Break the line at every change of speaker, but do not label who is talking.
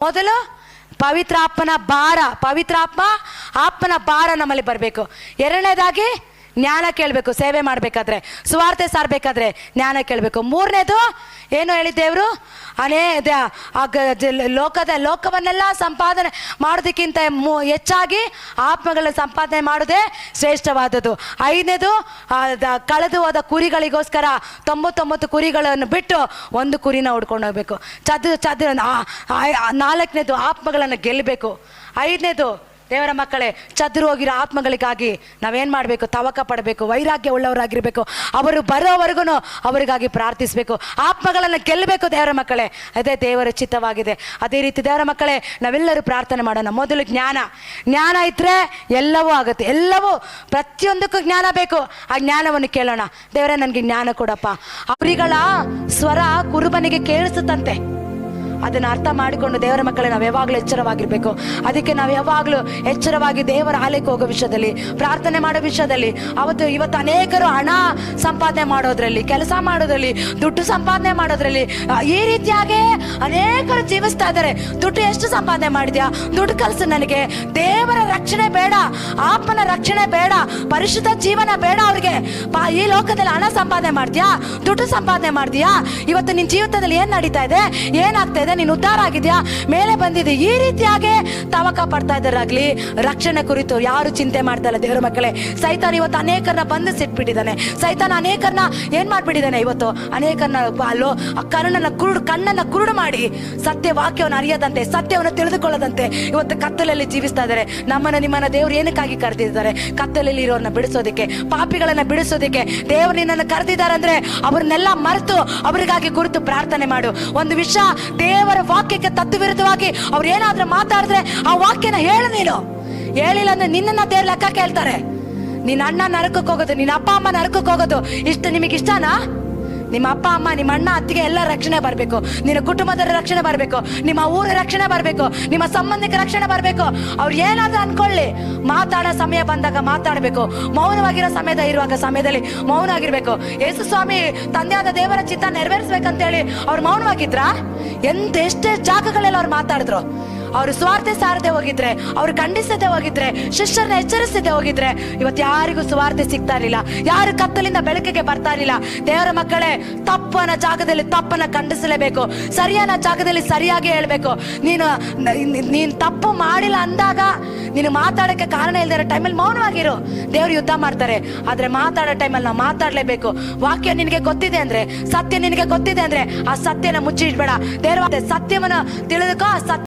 ಮೊದಲು ಪವಿತ್ರಾತ್ಮನ ಭಾರ ನಮ್ಮಲ್ಲಿ ಬರಬೇಕು. ಎರಡನೇದಾಗಿ ಜ್ಞಾನ ಕೇಳಬೇಕು. ಸೇವೆ ಮಾಡಬೇಕಾದ್ರೆ, ಸುವಾರ್ತೆ ಸಾರಬೇಕಾದ್ರೆ ಜ್ಞಾನ ಕೇಳಬೇಕು. ಮೂರನೇದು ಏನು ಹೇಳಿ ದೇವರು, ಲೋಕವನ್ನೆಲ್ಲ ಸಂಪಾದನೆ ಮಾಡೋದಕ್ಕಿಂತ ಹೆಚ್ಚಾಗಿ ಆತ್ಮಗಳ ಸಂಪಾದನೆ ಮಾಡೋದೇ ಶ್ರೇಷ್ಠವಾದದ್ದು. ಐದನೇದು ಕಳೆದು ಹೋದ ಕುರಿಗಳಿಗೋಸ್ಕರ 99 ಕುರಿಗಳನ್ನು ಬಿಟ್ಟು ಒಂದು ಕುರಿನ ಹುಡ್ಕೊಂಡು ಹೋಗ್ಬೇಕು. ನಾಲ್ಕನೇದು ಆತ್ಮಗಳನ್ನು ಗೆಲ್ಲಬೇಕು. ಐದನೇದು ದೇವರ ಮಕ್ಕಳೇ, ಚದುರು ಹೋಗಿರೋ ಆತ್ಮಗಳಿಗಾಗಿ ನಾವೇನು ಮಾಡಬೇಕು? ತವಕ ಪಡಬೇಕು, ವೈರಾಗ್ಯ ಉಳ್ಳವರಾಗಿರ್ಬೇಕು. ಅವರು ಬರೋವರೆಗೂ ಅವರಿಗಾಗಿ ಪ್ರಾರ್ಥಿಸಬೇಕು, ಆತ್ಮಗಳನ್ನು ಗೆಲ್ಲಬೇಕು. ದೇವರ ಮಕ್ಕಳೇ, ಅದೇ ದೇವರ ಚಿತ್ತವಾಗಿದೆ. ಅದೇ ರೀತಿ ದೇವರ ಮಕ್ಕಳೇ, ನಾವೆಲ್ಲರೂ ಪ್ರಾರ್ಥನೆ ಮಾಡೋಣ. ಮೊದಲು ಜ್ಞಾನ ಇದ್ದರೆ ಎಲ್ಲವೂ ಆಗುತ್ತೆ. ಎಲ್ಲವೂ ಪ್ರತಿಯೊಂದಕ್ಕೂ ಜ್ಞಾನ ಬೇಕು. ಆ ಜ್ಞಾನವನ್ನು ಕೇಳೋಣ. ದೇವರೇ, ನನಗೆ ಜ್ಞಾನ ಕೊಡಪ್ಪ. ಕುರಿಗಳ ಸ್ವರ ಕುರುಬನಿಗೆ ಕೇಳಿಸುತ್ತಂತೆ. ಅದನ್ನು ಅರ್ಥ ಮಾಡಿಕೊಂಡು ದೇವರ ಮಕ್ಕಳೇ ನಾವು ಯಾವಾಗಲೂ ಎಚ್ಚರವಾಗಿರಬೇಕು. ಅದಕ್ಕೆ ನಾವು ಯಾವಾಗಲೂ ಎಚ್ಚರವಾಗಿ ದೇವರ ಆಲಯಕ್ಕೆ ಹೋಗೋ ವಿಷಯದಲ್ಲಿ, ಪ್ರಾರ್ಥನೆ ಮಾಡೋ ವಿಷಯದಲ್ಲಿ. ಇವತ್ತು ಅನೇಕರು ಹಣ ಸಂಪಾದನೆ ಮಾಡೋದ್ರಲ್ಲಿ, ಕೆಲಸ ಮಾಡೋದ್ರಲ್ಲಿ, ದುಡ್ಡು ಸಂಪಾದನೆ ಮಾಡೋದ್ರಲ್ಲಿ ಈ ರೀತಿಯಾಗಿ ಅನೇಕರು ಜೀವಿಸ್ತಾ ಇದ್ದಾರೆ. ದುಡ್ಡು ಎಷ್ಟು ಸಂಪಾದನೆ ಮಾಡಿದ್ಯಾ? ದುಡ್ಡು ಕಲಿಸು ನನಗೆ. ದೇವರ ರಕ್ಷಣೆ ಬೇಡ, ಆತ್ಮನ ರಕ್ಷಣೆ ಬೇಡ, ಪರಿಶುದ್ಧ ಜೀವನ ಬೇಡ ಅವ್ರಿಗೆ. ಈ ಲೋಕದಲ್ಲಿ ಹಣ ಸಂಪಾದನೆ ಮಾಡ್ತೀಯಾ? ದುಡ್ಡು ಸಂಪಾದನೆ ಮಾಡ್ತೀಯಾ? ಇವತ್ತು ನಿನ್ನ ಜೀವಿತದಲ್ಲಿ ಏನ್ ನಡೀತಾ ಇದೆ? ಏನಾಗ್ತಾ ಇದೆ? ನೀನು ಉದ್ಧಾರ ಆಗಿದ್ಯಾ? ಮೇಲೆ ಬಂದಿದೆ? ಈ ರೀತಿಯಾಗಿ ತವಕ ಪಡ್ತಾ ಇದ್ದಾರಾಗ್ಲಿ, ರಕ್ಷಣೆ ಕುರಿತು ಯಾರು ಚಿಂತೆ ಮಾಡ್ತಾ ಇಲ್ಲ. ದೇವರ ಮಕ್ಕಳೇ, ಸೈತಾನ ಇವತ್ತು ಅನೇಕರನ್ನ ಬಂಧಿಸಿಟ್ಬಿಟ್ಟಿದ್ದಾನೆ. ಸೈತಾನ ಅನೇಕರನ್ನ ಏನ್ ಮಾಡ್ಬಿಟ್ಟಿದ್ದಾನೆ? ಇವತ್ತು ಅನೇಕರನ್ನ ಕಣ್ಣನ್ನ ಕುರುಡು ಮಾಡಿ ಸತ್ಯ ವಾಕ್ಯವನ್ನು ಅರಿಯದಂತೆ, ಸತ್ಯವನ್ನು ತಿಳಿದುಕೊಳ್ಳದಂತೆ ಇವತ್ತು ಕತ್ತಲಲ್ಲಿ ಜೀವಿಸ್ತಾ ಇದ್ದಾರೆ. ನಿಮ್ಮನ್ನ ದೇವ್ರು ಏನಕ್ಕಾಗಿ ಕರೆದಿದ್ದಾರೆ? ಕತ್ತಲಲ್ಲಿ ಇರೋರನ್ನ ಬಿಡಿಸೋದಕ್ಕೆ, ಪಾಪಿಗಳನ್ನ ಬಿಡಿಸೋದಕ್ಕೆ ದೇವ್ರು ನಿನ್ನನ್ನು ಕರೆದಿದ್ದಾರೆ. ಅಂದ್ರೆ ಅವ್ರನ್ನೆಲ್ಲ ಮರೆತು ಅವರಿಗಾಗಿ ಕುರಿತು ಪ್ರಾರ್ಥನೆ ಮಾಡು. ಒಂದು ವಿಷಯ, ದೇವರ ವಾಕ್ಯಕ್ಕೆ ತತ್ವ ವಿರುದ್ಧವಾಗಿ ಅವ್ರು ಏನಾದ್ರೂ ಮಾತಾಡಿದ್ರೆ ಆ ವಾಕ್ಯನ ಹೇಳು. ನೀನು ಹೇಳಿಲ್ಲ ಅಂದ್ರೆ ನಿನ್ನನ್ನ ದೇವ್ರ ಲೆಕ್ಕ ಕೇಳ್ತಾರೆ. ನಿನ್ನ ಅಣ್ಣ ನರಕಕ್ಕೆ ಹೋಗೋದು, ನಿನ್ನ ಅಪ್ಪ ಅಮ್ಮ ನರಕಕ್ಕೆ ಹೋಗೋದು ನಿಮಗೆ ಇಷ್ಟನಾ? ನಿಮ್ಮ ಅಪ್ಪ ಅಮ್ಮ, ನಿಮ್ಮ ಅಣ್ಣ ಅತ್ತಿಗೆ ಎಲ್ಲ ರಕ್ಷಣೆ ಬರಬೇಕು. ನಿನ್ನ ಕುಟುಂಬದ ರಕ್ಷಣೆ ಬರಬೇಕು, ನಿಮ್ಮ ಊರ ರಕ್ಷಣೆ ಬರಬೇಕು, ನಿಮ್ಮ ಸಂಬಂಧಿಕ ರಕ್ಷಣೆ ಬರಬೇಕು. ಅವ್ರು ಏನಾದ್ರೂ ಅನ್ಕೊಳ್ಳಿ, ಮಾತಾಡೋ ಸಮಯ ಬಂದಾಗ ಮಾತಾಡಬೇಕು. ಮೌನವಾಗಿರೋ ಸಮಯದಲ್ಲಿ ಮೌನ ಆಗಿರ್ಬೇಕು. ಯೇಸು ಸ್ವಾಮಿ ತಂದೆಯಾದ ದೇವರ ಚಿತ್ತ ನೆರವೇರಿಸ್ಬೇಕಂತೇಳಿ ಅವ್ರು ಮೌನವಾಗಿದ್ರ? ಎಷ್ಟೇ ಜಾಗಗಳೆಲ್ಲ ಅವ್ರು ಮಾತಾಡಿದ್ರು. ಅವರು ಸ್ವಾರ್ಥ ಸಾರದೆ ಹೋಗಿದ್ರೆ, ಅವ್ರು ಖಂಡಿಸದೆ ಹೋಗಿದ್ರೆ, ಶಿಷ್ಯರನ್ನ ಎಚ್ಚರಿಸದೆ ಹೋಗಿದ್ರೆ ಇವತ್ತು ಯಾರಿಗೂ ಸ್ವಾರ್ಥ ಸಿಗ್ತಾ ಇರಲಿಲ್ಲ. ಯಾರು ಕತ್ತಲಿಂದ ಬೆಳಕಿಗೆ ಬರ್ತಾ ಇರಲಿಲ್ಲ. ದೇವರ ಮಕ್ಕಳೇ, ತಪ್ಪನ ಜಾಗದಲ್ಲಿ ತಪ್ಪನ್ನ ಖಂಡಿಸಲೇಬೇಕು, ಸರಿಯಾದ ಜಾಗದಲ್ಲಿ ಸರಿಯಾಗಿ ಹೇಳ್ಬೇಕು. ನೀನು ತಪ್ಪು ಮಾಡಿಲ್ಲ ಅಂದಾಗ ನೀನು ಮಾತಾಡಕ್ಕೆ ಕಾರಣ ಇಲ್ದಿರೋ ಟೈಮಲ್ಲಿ ಮೌನವಾಗಿರು. ದೇವ್ರು ಯುದ್ಧ ಮಾಡ್ತಾರೆ. ಆದ್ರೆ ಮಾತಾಡೋ ಟೈಮಲ್ಲಿ ನಾವು ಮಾತಾಡ್ಲೇಬೇಕು. ವಾಕ್ಯ ನಿನಗೆ ಗೊತ್ತಿದೆ ಅಂದ್ರೆ, ಸತ್ಯ ನಿನಗೆ ಗೊತ್ತಿದೆ ಅಂದ್ರೆ ಆ ಸತ್ಯನ ಮುಚ್ಚಿಡ್ಬೇಡ. ದೇವರ ಸತ್ಯವನ್ನ ತಿಳಿದುಕೋ.